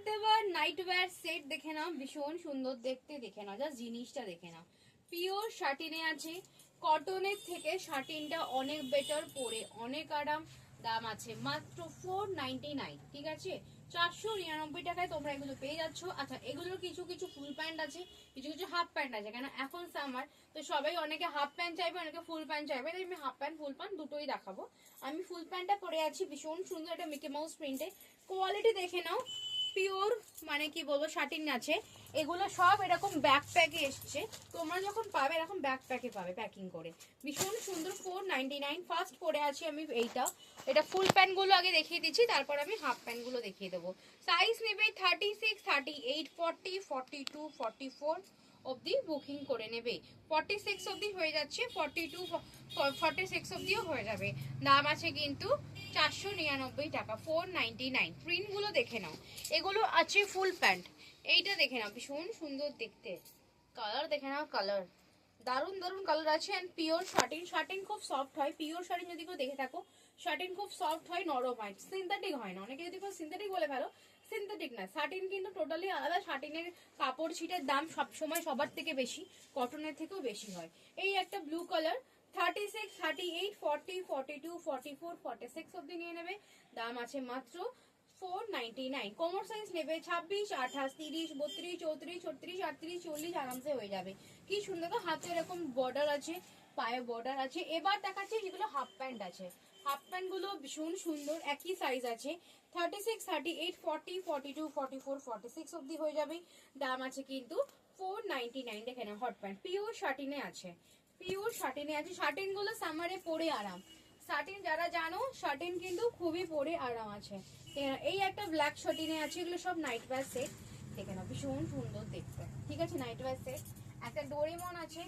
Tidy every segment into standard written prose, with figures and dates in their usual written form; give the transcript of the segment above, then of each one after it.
দেওয়া night wear set দেখে নাও, ভীষণ সুন্দর দেখতে, দেখে নাও জাস্ট জিনিসটা দেখে নাও। পিওর শাটিনে আছে, কটনের থেকে শাটিনটা অনেক বেটার, পরে অনেক আরাম। দাম আছে মাত্র 499, ঠিক আছে? 499 টাকায় তোমরা এগুলো পেয়ে যাচ্ছ। আচ্ছা, এগুলোর কিছু কিছু ফুল প্যান্ট আছে, কিছু কিছু হাফ প্যান্ট আছে, কেন এখন সামার তো সবাই অনেকে হাফ প্যান্ট চাইবে, অনেকে ফুল প্যান্ট চাইবে, তাই আমি হাফ প্যান্ট ফুল প্যান্ট দুটোই দেখাবো। আমি ফুল প্যান্টটা পরে আছি, ভীষণ সুন্দর, একটা মিকি মাউস প্রিন্টে। কোয়ালিটি দেখে নাও, পিওর মানে কি বলবো শাটিন আছে। এগুলো সব এরকম ব্যাকপ্যাকে এসছে, তোমরা যখন পাবে এরকম ব্যাকপ্যাকে পাবে প্যাকিং করে, ভীষণ সুন্দর। 499 ফার্স্ট পরে আছি আমি এইটা। এটা ফুল প্যান্ট গুলো আগে দেখিয়ে দিচ্ছি, তারপর আমি হাফ প্যান্ট গুলো দেখিয়ে দেবো। সাইজ নেবে 36, 38, 40, 42, 44 অবধি বুকিং করে নেবে। 46 অবধি হয়ে যাচ্ছে, 42, 46 অবধিও হয়ে যাবে। দাম আছে কিন্তু 499 টাকা, 499। প্রিন্ট গুলো দেখে নাও, এগুলো আছে ফুল প্যান্ট। এইটা দেখে নাও, ভীষণ সুন্দর দেখতে, কালার দেখে নাও, কালার দারুন দারুন কালার আছে। এন্ড পিওর শাটিন, শাটিন খুব সফট হয়। পিওর শাটিন যদি কেউ দেখে থাকো, শাটিন খুব সফট হয়, নরম হয়, সিনথেটিক হয় না। অনেকে যদি কেউ সিনথেটিক বলে ফেলো, সিনথেটিক না, শাটিন কিন্তু টোটালি আলাদা। শাটিনের কাপড় ছিটের দাম সবসময় সবার থেকে বেশি, কটনের থেকেও বেশি হয়। এই একটা ব্লু কালার, 36, 38, 40, 42, 44, 46 অব্দি নিয়ে নেবে। দাম আছে মাত্র 499। কোমর সাইজ নেবে 26, 28, 30, 32, 34, 36, 38, 40 আরামসে হয়ে যাবে। কি সুন্দর, তো হাতে এরকম বর্ডার আছে, পায়ে বর্ডার আছে। এবার দেখাচ্ছি যেগুলো হাফ প্যান্ট আছে। হাফ প্যান্ট গুলো ভীষণ সুন্দর, একই সাইজ আছে, 36, 38, 40, 42, 44, 46 অব্দি হয়ে যাবে। দাম আছে কিন্তু 499। দেখে না, হট প্যান্ট পিওর শাটিনে আছে, পিওর শাটিনে আছে। শাটিন গুলো সামারে পরে আরাম, শাটিন যারা জানো, শাটিন কিন্তু খুবই পরে আরাম আছে। এই একটা ব্ল্যাক শাটিনে আছে, এগুলো সব নাইট ওয়্যার সেট, দেখে নাও, ভীষণ সুন্দর দেখতে, ঠিক আছে? Night wear set. একটা ডোরেমন আছে,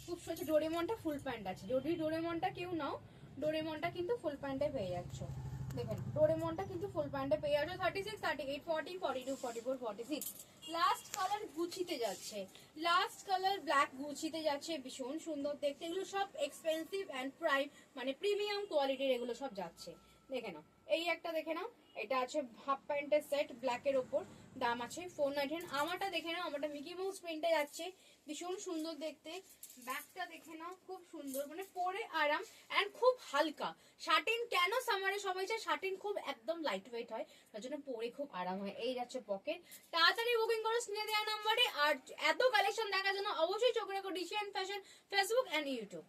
খুব সুন্দর। ডোরেমনটা ফুল প্যান্ট আছে, যদি ডোরেমনটা কেউ নাও, ডোরেমনটা কিন্তু ফুল প্যান্টে পেয়ে যাচ্ছ। দেখেন, ডোরেমনটা কিন্তু ফুল প্যান্টে পেয়ে যাচ্ছ। 36, 38, 40, 42, 44, 46। লাস্ট কালার গুচিতে যাচ্ছে, লাস্ট কালার ব্ল্যাক গুচিতে যাচ্ছে, ভীষণ সুন্দর দেখতে। এগুলো সব এক্সপেন্সিভ অ্যান্ড প্রাইম, মানে প্রিমিয়াম কোয়ালিটির এগুলো সব যাচ্ছে। দেখে নাও, এই একটা দেখে নাও, এটা আছে হাফ প্যান্টের সেট ব্ল্যাকের ওপর। দাম আছে 499। আমারটা দেখে নাও, আমারটা মিকি মাউস প্রিন্টে যাচ্ছে, ভীষণ সুন্দর দেখতে। ব্যাগটা দেখে নাও, খুব সুন্দর, মানে পরে আরাম এন্ড খুব হালকা। শাটিন কেন সামারে সবাই চায়, শাটিন খুব একদম লাইট ওয়েট হয়, তার জন্য পরে খুব আরাম হয়। এই যাচ্ছে পকেট। তাড়াতাড়ি বুকিং করো স্ক্রিনে দেওয়া নাম্বারে। আর এত কালেকশন দেখার জন্য অবশ্যই চোখ রাখো ডিসিয়ান ফ্যাশন ফেসবুক এন্ড ইউটিউব।